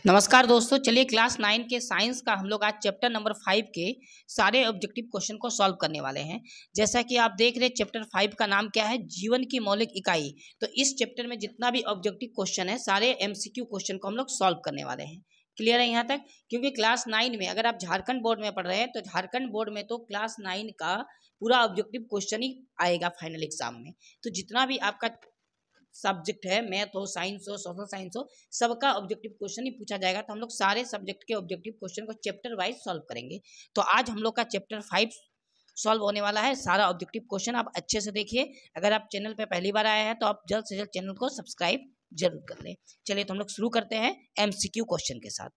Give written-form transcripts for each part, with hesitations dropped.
नमस्कार दोस्तों, चलिए क्लास 9 के साइंस का हम लोग आज चैप्टर नंबर 5 के सारे ऑब्जेक्टिव क्वेश्चन को सॉल्व करने वाले हैं। जैसा कि आप देख रहे हैं चैप्टर 5 का नाम क्या है, जीवन की मौलिक इकाई। तो इस चैप्टर में जितना भी ऑब्जेक्टिव क्वेश्चन है सारे एमसीक्यू क्वेश्चन को हम लोग सॉल्व करने वाले हैं। क्लियर है यहाँ तक? क्योंकि क्लास 9 में अगर आप झारखंड बोर्ड में पढ़ रहे हैं तो झारखंड बोर्ड में तो क्लास 9 का पूरा ऑब्जेक्टिव क्वेश्चन ही आएगा फाइनल एग्जाम में। तो जितना भी आपका सब्जेक्ट है, मैथ हो, साइंस हो, सोशल साइंस हो, सबका ऑब्जेक्टिव क्वेश्चन ही पूछा जाएगा। तो हम लोग सारे सब्जेक्ट के ऑब्जेक्टिव क्वेश्चन को चैप्टर वाइज सॉल्व करेंगे। तो आज हम लोग का चैप्टर 5 सॉल्व होने वाला है। सारा ऑब्जेक्टिव क्वेश्चन आप अच्छे से देखिए। अगर आप चैनल पे पहली बार आए हैं तो आप जल्द से जल्द चैनल को सब्सक्राइब जरूर कर लें। चलिए तो हम लोग शुरू करते हैं एमसीक्यू क्वेश्चन के साथ।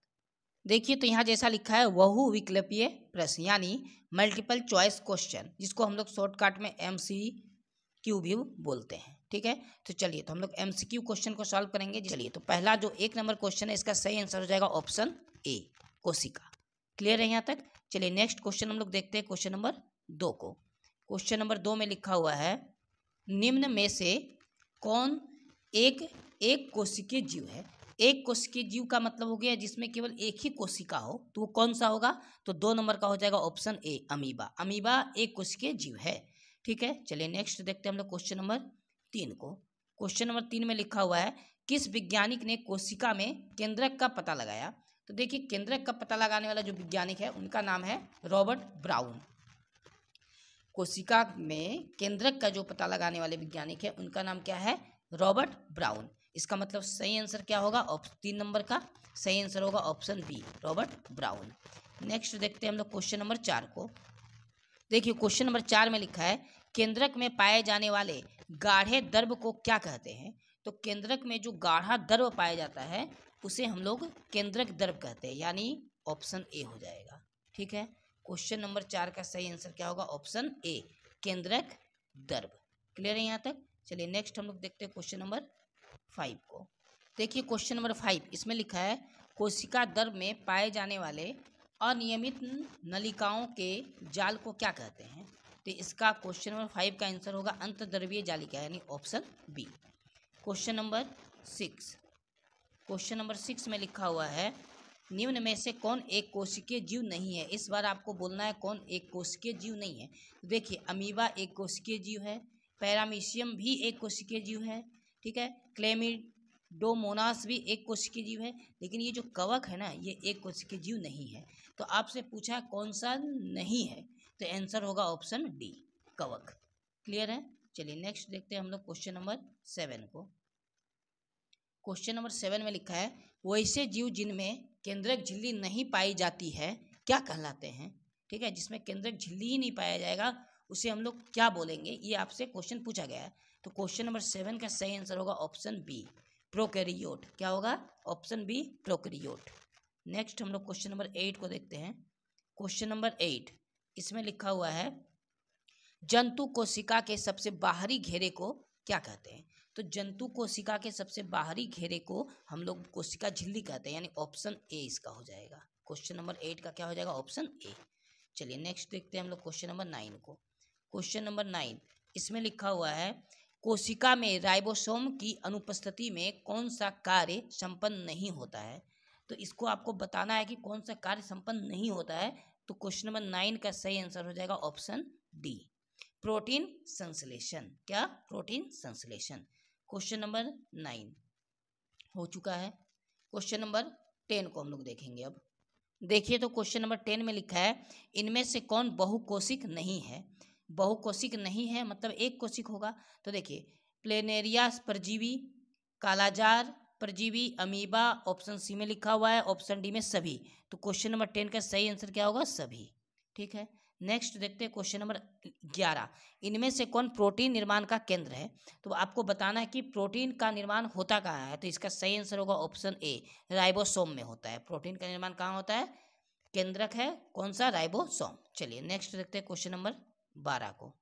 देखिए तो यहाँ जैसा लिखा है बहुविकल्पीय प्रश्न यानी मल्टीपल चॉइस क्वेश्चन, जिसको हम लोग शॉर्टकट में MCQ भी बोलते हैं। ठीक है, तो चलिए तो हम लोग MCQ क्वेश्चन को सॉल्व करेंगे। चलिए तो पहला जो 1 नंबर क्वेश्चन है इसका सही आंसर हो जाएगा ऑप्शन ए, कोशिका। क्लियर है यहाँ तक? चलिए नेक्स्ट क्वेश्चन हम लोग देखते हैं क्वेश्चन नंबर 2 को। क्वेश्चन नंबर 2 में लिखा हुआ है निम्न में से कौन एक कोशिकीय जीव है। एक कोशिकीय जीव का मतलब हो गया जिसमें केवल एक ही कोशिका हो, तो वो कौन सा होगा? तो 2 नंबर का हो जाएगा ऑप्शन ए, अमीबा। अमीबा एक कोशिकीय जीव है। ठीक है, चलिए नेक्स्ट देखते हैं हम लोग क्वेश्चन नंबर 3 को। क्वेश्चन नंबर 3 में लिखा हुआ है किस वैज्ञानिक ने कोशिका में केंद्रक का पता लगाया। तो देखिए केंद्रक का पता लगाने वाला जो वैज्ञानिक है उनका नाम है रॉबर्ट ब्राउन। कोशिका में केंद्रक का जो पता लगाने वाले वैज्ञानिक है उनका नाम क्या है? Robert brown. इसका मतलब सही आंसर क्या होगा? 3 नंबर का सही आंसर होगा option B, Robert Brown. Next देखते हैं हम लोग क्वेश्चन नंबर 4 को। देखिए क्वेश्चन नंबर 4 में लिखा है केंद्रक में पाए जाने वाले गाढ़े द्रव को क्या कहते हैं। तो केंद्रक में जो गाढ़ा द्रव पाया जाता है उसे हम लोग केंद्रक द्रव कहते हैं, यानी ऑप्शन ए हो जाएगा। ठीक है, क्वेश्चन नंबर 4 का सही आंसर क्या होगा? ऑप्शन ए, केंद्रक द्रव। क्लियर है यहाँ तक? चलिए नेक्स्ट हम लोग देखते हैं क्वेश्चन नंबर 5 को। देखिए क्वेश्चन नंबर 5 इसमें लिखा है कोशिका द्रव में पाए जाने वाले अनियमित नलिकाओं के जाल को क्या कहते हैं। तो इसका क्वेश्चन नंबर 5 का आंसर होगा अंतर्द्रवीय जालिका, यानी option B. Question number 6। Question number 6 में लिखा हुआ है निम्न में से कौन एक कोशिकीय जीव नहीं है। इस बार आपको बोलना है कौन एक कोशिकीय जीव नहीं है। तो देखिए अमीबा एक कोशिकीय जीव है, पैरामीशियम भी एक कोशिकीय जीव है, ठीक है, क्लेमिडोमोनास भी एक कोशिकीय जीव है, लेकिन ये जो कवक है ना ये एक कोशिकीय जीव नहीं है। तो आपसे पूछा कौन सा नहीं है, तो आंसर होगा ऑप्शन डी, कवक। क्लियर है? चलिए नेक्स्ट देखते हैं हम लोग क्वेश्चन नंबर 7 को। क्वेश्चन नंबर 7 में लिखा है वैसे जीव जिनमें केंद्रक झिल्ली नहीं पाई जाती है क्या कहलाते हैं। ठीक है, जिसमें केंद्रक झिल्ली ही नहीं पाया जाएगा उसे हम लोग क्या बोलेंगे, ये आपसे क्वेश्चन पूछा गया है। तो क्वेश्चन नंबर 7 का सही आंसर होगा ऑप्शन बी, प्रोकैरियोट। क्या होगा? Option B, prokaryote. नेक्स्ट हम लोग क्वेश्चन नंबर 8 को देखते हैं। क्वेश्चन नंबर 8 इसमें लिखा हुआ है जंतु कोशिका के सबसे बाहरी घेरे को क्या कहते हैं। तो जंतु कोशिका के सबसे बाहरी घेरे को हम लोग कोशिका झिल्ली कहते हैं, यानी ऑप्शन ए इसका हो जाएगा। क्वेश्चन नंबर 8 का क्या हो जाएगा? Option A. चलिए नेक्स्ट देखते हैं हम लोग क्वेश्चन नंबर 9 को। क्वेश्चन नंबर 9 इसमें लिखा हुआ है कोशिका में राइबोसोम की अनुपस्थिति में कौन सा कार्य संपन्न नहीं होता है। तो इसको आपको बताना है कि कौन सा कार्य संपन्न नहीं होता है। तो क्वेश्चन नंबर 9 का सही आंसर हो जाएगा ऑप्शन डी, प्रोटीन संश्लेषण। क्या? प्रोटीन संश्लेषण। क्वेश्चन नंबर 9 हो चुका है। क्वेश्चन नंबर 10 को हम लोग देखेंगे अब। देखिए तो क्वेश्चन नंबर 10 में लिखा है इनमें से कौन बहुकोशिक नहीं है। बहुकोशिक नहीं है मतलब एक कोशिक होगा। तो देखिए प्लेनेरिया परजीवी, कालाजार परजीवी, अमीबा, ऑप्शन सी में लिखा हुआ है, ऑप्शन डी में सभी। तो क्वेश्चन नंबर 10 का सही आंसर क्या होगा? सभी। ठीक है, नेक्स्ट देखते हैं क्वेश्चन नंबर 11 इनमें से कौन प्रोटीन निर्माण का केंद्र है। तो आपको बताना है कि प्रोटीन का निर्माण होता कहाँ है। तो इसका सही आंसर होगा ऑप्शन ए, राइबोसोम में होता है। प्रोटीन का निर्माण कहाँ होता है? केंद्रक है कौन सा? राइबोसोम। चलिए नेक्स्ट देखते हैं क्वेश्चन नंबर 12 को।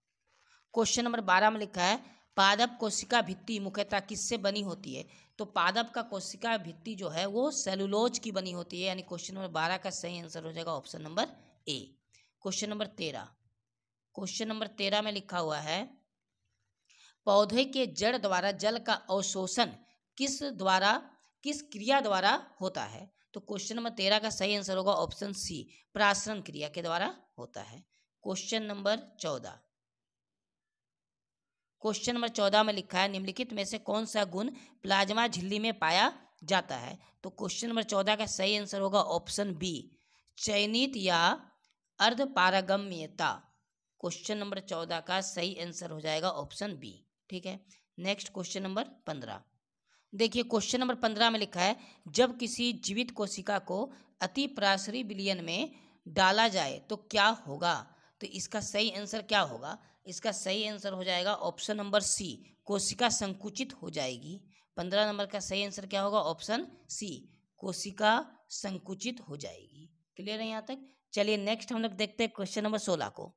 क्वेश्चन नंबर 12 में लिखा है पादप कोशिका भित्ति मुख्यतः किससे बनी होती है। तो पादप का कोशिका भित्ति जो है वो सेलुलोज की बनी होती है, यानी क्वेश्चन नंबर 12 का सही आंसर हो जाएगा option number A. Question number 13। Question number 13 में लिखा हुआ है पौधे के जड़ द्वारा जल का अवशोषण किस क्रिया द्वारा होता है। तो क्वेश्चन नंबर 13 का सही आंसर होगा ऑप्शन सी, प्रासरण क्रिया के द्वारा होता है। क्वेश्चन नंबर 14, क्वेश्चन नंबर 14 में लिखा है निम्नलिखित में से कौन सा गुण प्लाज्मा झिल्ली में पाया जाता है। तो क्वेश्चन नंबर 14 का सही आंसर होगा ऑप्शन बी, चयनित या अर्धपारगम्यता। क्वेश्चन नंबर 14 का सही आंसर हो जाएगा ऑप्शन बी। ठीक है, नेक्स्ट क्वेश्चन नंबर 15। देखिए क्वेश्चन नंबर 15 में लिखा है जब किसी जीवित कोशिका को अति पराशरी विलयन में डाला जाए तो क्या होगा। तो इसका सही आंसर क्या होगा, इसका सही आंसर हो जाएगा ऑप्शन नंबर सी, कोशिका संकुचित हो जाएगी। 15 नंबर का सही आंसर क्या होगा, ऑप्शन सी, कोशिका संकुचित हो जाएगी। क्लियर है यहाँ तक। चलिए नेक्स्ट हम लोग देखते हैं क्वेश्चन नंबर 16 को।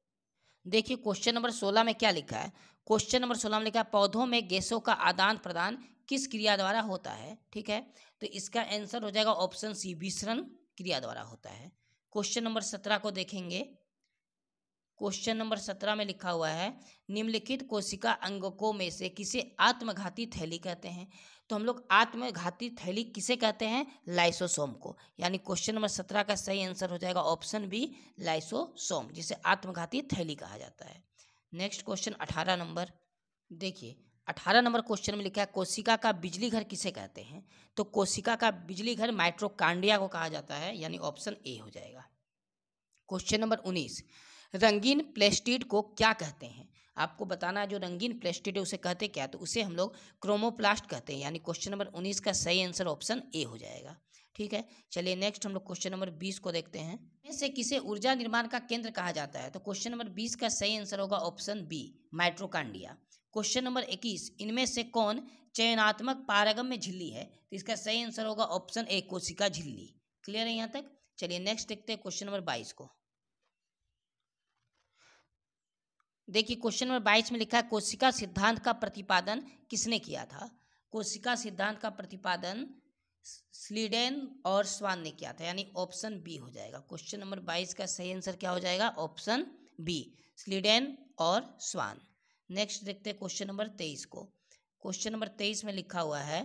देखिए क्वेश्चन नंबर 16 में क्या लिखा है, क्वेश्चन नंबर 16 में लिखा है पौधों में गैसों का आदान प्रदान किस क्रिया द्वारा होता है। ठीक है, तो इसका आंसर हो जाएगा ऑप्शन सी, विसरण क्रिया द्वारा होता है। क्वेश्चन नंबर 17 को देखेंगे। क्वेश्चन नंबर 17 में लिखा हुआ है निम्नलिखित कोशिका अंगकों में से किसे आत्मघाती थैली कहते हैं। तो हम लोग आत्मघाती थैली किसे कहते हैं, लाइसोसोम को। यानी क्वेश्चन नंबर 17 का सही आंसर हो जाएगा ऑप्शन बी, लाइसोसोम, जिसे आत्मघाती थैली कहा जाता है। Next question 18 number. देखिए 18 नंबर क्वेश्चन में लिखा है कोशिका का बिजली घर किसे कहते हैं। तो कोशिका का बिजली घर माइटोकॉन्ड्रिया को कहा जाता है, यानी ऑप्शन ए हो जाएगा। क्वेश्चन नंबर 19, रंगीन प्लेस्टिड को क्या कहते हैं। आपको बताना है जो रंगीन प्लेस्टिड है उसे कहते क्या, तो उसे हम लोग क्रोमोप्लास्ट कहते हैं। यानी क्वेश्चन नंबर 19 का सही आंसर ऑप्शन ए हो जाएगा। ठीक है, चलिए नेक्स्ट हम लोग क्वेश्चन नंबर 20 को देखते हैं। इनमें किसे ऊर्जा निर्माण का केंद्र कहा जाता है। तो क्वेश्चन नंबर 20 का सही आंसर होगा option B, mitochondria. Question number 21, इनमें से कौन चयनात्मक पारगम्य झिल्ली है। तो इसका सही आंसर होगा ऑप्शन ए, कोशिका झिल्ली। क्लियर है यहाँ तक। चलिए नेक्स्ट देखते हैं क्वेश्चन नंबर 22 को। देखिए क्वेश्चन नंबर 22 में लिखा है कोशिका सिद्धांत का प्रतिपादन किसने किया था। कोशिका सिद्धांत का प्रतिपादन स्लीडेन और स्वान ने किया था, यानी ऑप्शन बी हो जाएगा। क्वेश्चन नंबर 22 का सही आंसर क्या हो जाएगा, ऑप्शन बी, स्लीडेन और स्वान। नेक्स्ट देखते हैं क्वेश्चन नंबर 23 को। क्वेश्चन नंबर 23 में लिखा हुआ है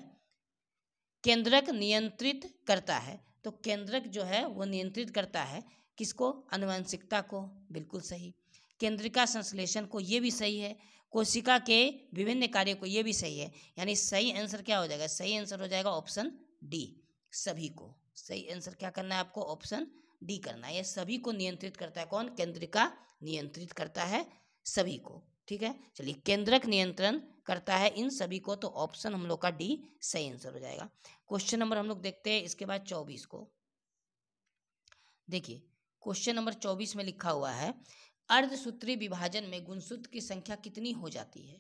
केंद्रक नियंत्रित करता है। तो केंद्रक जो है वो नियंत्रित करता है किसको, अनुवांशिकता को। बिल्कुल सही। केंद्रिका संश्लेषण को, ये भी सही है। कोशिका के विभिन्न कार्यों को, ये भी सही है। यानी सही आंसर क्या हो जाएगा, सही आंसर हो जाएगा ऑप्शन डी, सभी को। सही आंसर क्या करना है आपको, ऑप्शन डी करना है। ये सभी को नियंत्रित करता है कौन, केंद्रिका नियंत्रित करता है सभी को। ठीक है, चलिए केंद्रक नियंत्रण करता है इन सभी को, तो ऑप्शन हम लोग का डी सही आंसर हो जाएगा। क्वेश्चन नंबर हम लोग देखते हैं इसके बाद 24 को। देखिए क्वेश्चन नंबर 24 में लिखा हुआ है अर्धसूत्री विभाजन में गुणसूत्र की संख्या कितनी हो जाती है।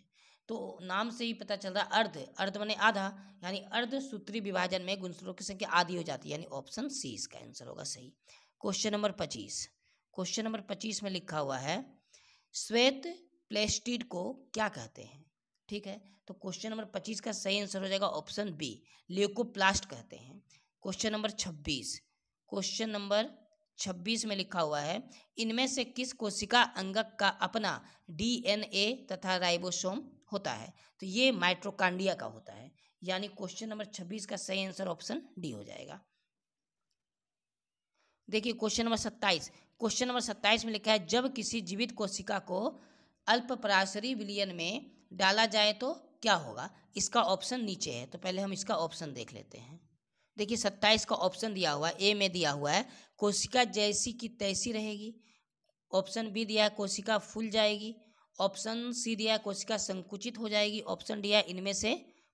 तो नाम से ही पता चल रहा है अर्ध माने आधा, यानी अर्धसूत्री विभाजन में गुणसूत्रों की संख्या आधी हो जाती है, यानी ऑप्शन सी इसका आंसर होगा सही। क्वेश्चन नंबर 25, क्वेश्चन नंबर 25 में लिखा हुआ है श्वेत प्लेस्टिड को क्या कहते हैं। ठीक है, तो क्वेश्चन नंबर 25 का सही आंसर हो जाएगा ऑप्शन बी, ल्यूकोप्लास्ट कहते हैं। क्वेश्चन नंबर 26, क्वेश्चन नंबर 26 में लिखा हुआ है इनमें से किस कोशिका अंगक का अपना डीएनए तथा राइबोसोम होता है। तो ये माइटोकॉन्ड्रिया का होता है, यानी क्वेश्चन नंबर 26 का सही आंसर ऑप्शन डी हो जाएगा। देखिए क्वेश्चन नंबर 27, क्वेश्चन नंबर 27 में लिखा है जब किसी जीवित कोशिका को अल्पपराशरी विलयन में डाला जाए तो क्या होगा। इसका ऑप्शन नीचे है, तो पहले हम इसका ऑप्शन देख लेते हैं। देखिए 27 का ऑप्शन दिया हुआ है, ए में दिया हुआ है कोशिका जैसी की तैसी रहेगी। ऑप्शन बी दिया है कोशिका फूल जाएगी। ऑप्शन सी दिया है कोशिका संकुचित हो जाएगी। ऑप्शन डी है इनमें से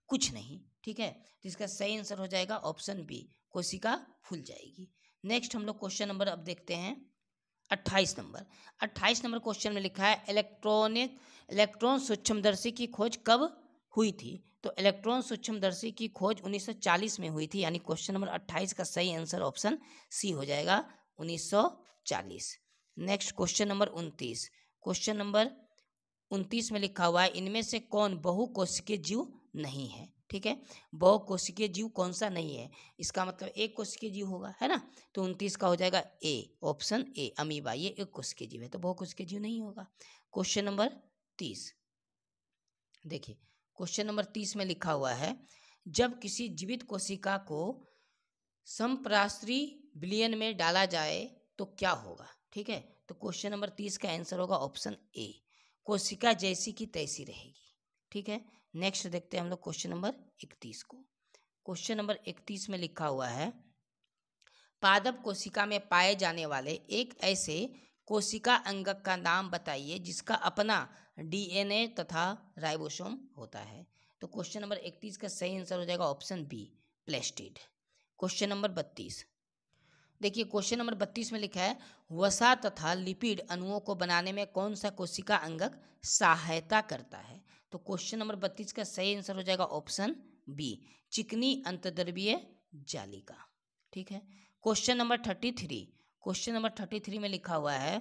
कुछ नहीं। ठीक है, तो इसका सही आंसर हो जाएगा ऑप्शन बी, कोशिका फूल जाएगी। नेक्स्ट हम लोग क्वेश्चन नंबर अब देखते हैं 28 नंबर। 28 नंबर क्वेश्चन में लिखा है इलेक्ट्रॉन सूक्ष्मदर्शी की खोज कब हुई थी। तो इलेक्ट्रॉन सूक्ष्मदर्शी की खोज 1940 में हुई थी, यानी क्वेश्चन नंबर 28 का सही आंसर ऑप्शन सी हो जाएगा 1940। Next question number 29, question number 29 में लिखा हुआ है इनमें से कौन बहुकोशिकीय जीव नहीं है। ठीक है, बहुकोशिकीय जीव कौन सा नहीं है, इसका मतलब एक कोशिकीय जीव होगा, है ना। तो 29 का हो जाएगा ए, ऑप्शन ए, अमीबा, ये एक कोशिकीय जीव है, तो बहुकोशिकीय जीव नहीं होगा। क्वेश्चन नंबर 30, देखिए क्वेश्चन नंबर 30 में लिखा हुआ है जब किसी जीवित कोशिका को समप्राश्री विलयन में डाला जाए तो क्या होगा। ठीक है, तो क्वेश्चन नंबर 30 का आंसर होगा ऑप्शन ए, कोशिका जैसी की तैसी रहेगी। ठीक है, नेक्स्ट देखते हैं हम लोग क्वेश्चन नंबर 31 को। क्वेश्चन नंबर 31 में लिखा हुआ है, पादप कोशिका में पाए जाने वाले एक ऐसे कोशिका अंगक का नाम बताइए जिसका अपना डीएनए तथा राइबोसोम होता है। तो क्वेश्चन नंबर 31 का सही आंसर हो जाएगा ऑप्शन बी, प्लेस्टिड। क्वेश्चन नंबर 32 देखिए, क्वेश्चन नंबर 32 में लिखा है, वसा तथा लिपिड अणुओं को बनाने में कौन सा कोशिका अंगक सहायता करता है। तो क्वेश्चन नंबर 32 का सही आंसर हो जाएगा ऑप्शन बी, चिकनी अंतर्द्रव्यीय जालिका। ठीक है, क्वेश्चन नंबर 33, क्वेश्चन नंबर 33 में लिखा हुआ है,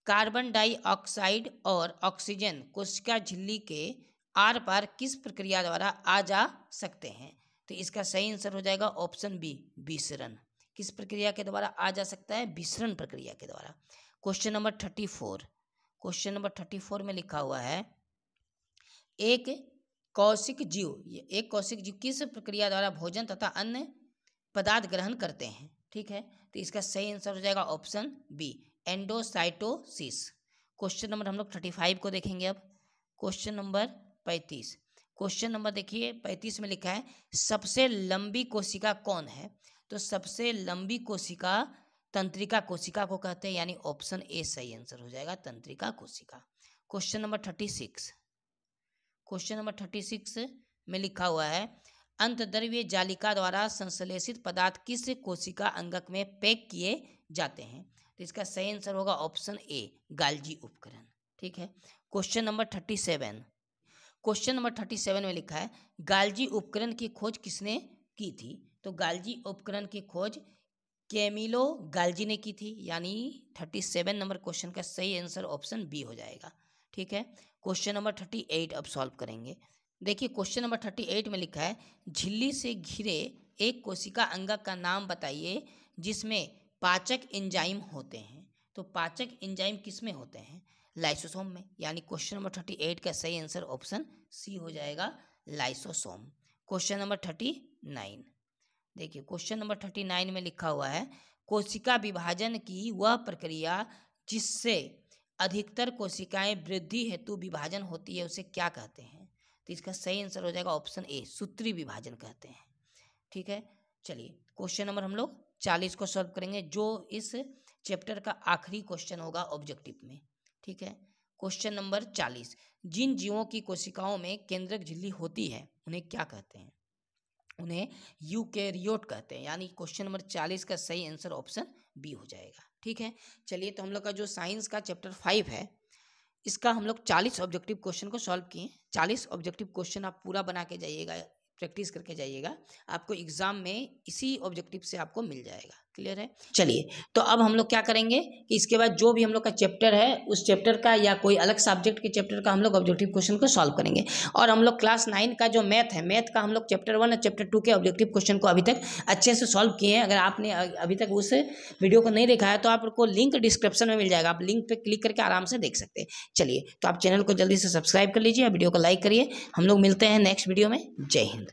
कार्बन डाइऑक्साइड और ऑक्सीजन कोशिका झिल्ली के आर पार किस प्रक्रिया द्वारा आ जा सकते हैं। तो इसका सही आंसर हो जाएगा ऑप्शन बी, विसरण। किस प्रक्रिया के द्वारा आ जा सकता है, विसरण प्रक्रिया के द्वारा। क्वेश्चन नंबर 34, क्वेश्चन नंबर 34 में लिखा हुआ है, एक कौशिक जीव किस प्रक्रिया द्वारा भोजन तथा अन्य पदार्थ ग्रहण करते हैं। ठीक है, तो इसका सही आंसर हो जाएगा option B, endocytosis. Question number हम लोग 35 को देखेंगे। अब क्वेश्चन नंबर 35, क्वेश्चन नंबर देखिए 35 में लिखा है, सबसे लंबी कोशिका कौन है। तो सबसे लंबी कोशिका तंत्रिका कोशिका को कहते हैं, यानी ऑप्शन ए सही आंसर हो जाएगा, तंत्रिका कोशिका। क्वेश्चन नंबर 36, क्वेश्चन नंबर 36 में लिखा हुआ है, अंतर्द्रव्यीय जालिका द्वारा संश्लेषित पदार्थ किस कोशिका अंगक में पैक किए जाते हैं। तो इसका सही आंसर होगा ऑप्शन ए, गाल्जी उपकरण। ठीक है, क्वेश्चन नंबर 37, क्वेश्चन नंबर 37 में लिखा है, गाल्जी उपकरण की खोज किसने की थी। तो गाल्जी उपकरण की खोज कैमिलो गाल्जी ने की थी, यानी 37 नंबर क्वेश्चन का सही आंसर ऑप्शन बी हो जाएगा। ठीक है, क्वेश्चन नंबर 38 अब सॉल्व करेंगे। देखिए, क्वेश्चन नंबर 38 में लिखा है, झिल्ली से घिरे एक कोशिका अंगक का नाम बताइए जिसमें पाचक एंजाइम होते हैं। तो पाचक एंजाइम किस में होते हैं, लाइसोसोम में, यानी क्वेश्चन नंबर 38 का सही आंसर ऑप्शन सी हो जाएगा, लाइसोसोम। क्वेश्चन नंबर 39 देखिए, क्वेश्चन नंबर 39 में लिखा हुआ है, कोशिका विभाजन की वह प्रक्रिया जिससे अधिकतर कोशिकाएं वृद्धि हेतु विभाजन होती है उसे क्या कहते हैं। तो इसका सही आंसर हो जाएगा ऑप्शन ए, सूत्री विभाजन कहते हैं। ठीक है, चलिए क्वेश्चन नंबर हम लोग 40 को सॉल्व करेंगे, जो इस चैप्टर का आखिरी क्वेश्चन होगा ऑब्जेक्टिव में। ठीक है, क्वेश्चन नंबर 40, जिन जीवों की कोशिकाओं में केंद्रक झिल्ली होती है उन्हें क्या कहते हैं। उन्हें यूकैरियोट कहते हैं, यानी क्वेश्चन नंबर 40 का सही आंसर ऑप्शन बी हो जाएगा। ठीक है, चलिए तो हम लोग का जो साइंस का चैप्टर 5 है, इसका हम लोग 40 ऑब्जेक्टिव क्वेश्चन को सॉल्व किए। 40 ऑब्जेक्टिव क्वेश्चन आप पूरा बना के जाइएगा, प्रैक्टिस करके जाइएगा, आपको एग्जाम में इसी ऑब्जेक्टिव से आपको मिल जाएगा। क्लियर है। चलिए तो अब हम लोग क्या करेंगे कि इसके बाद जो भी हम लोग का चैप्टर है उस चैप्टर का या कोई अलग सब्जेक्ट के चैप्टर का हम लोग ऑब्जेक्टिव क्वेश्चन को सॉल्व करेंगे। और हम लोग क्लास 9 का जो मैथ है, मैथ का हम लोग चैप्टर 1 और चैप्टर 2 के ऑब्जेक्टिव क्वेश्चन को अभी तक अच्छे से सॉल्व किए हैं। अगर आपने अभी तक उस वीडियो को नहीं देखा है तो आपको लिंक डिस्क्रिप्शन में मिल जाएगा, आप लिंक पर क्लिक करके आराम से देख सकते हैं। चलिए तो आप चैनल को जल्दी से सब्सक्राइब कर लीजिए, वीडियो को लाइक करिए। हम लोग मिलते हैं नेक्स्ट वीडियो में। जय हिंद।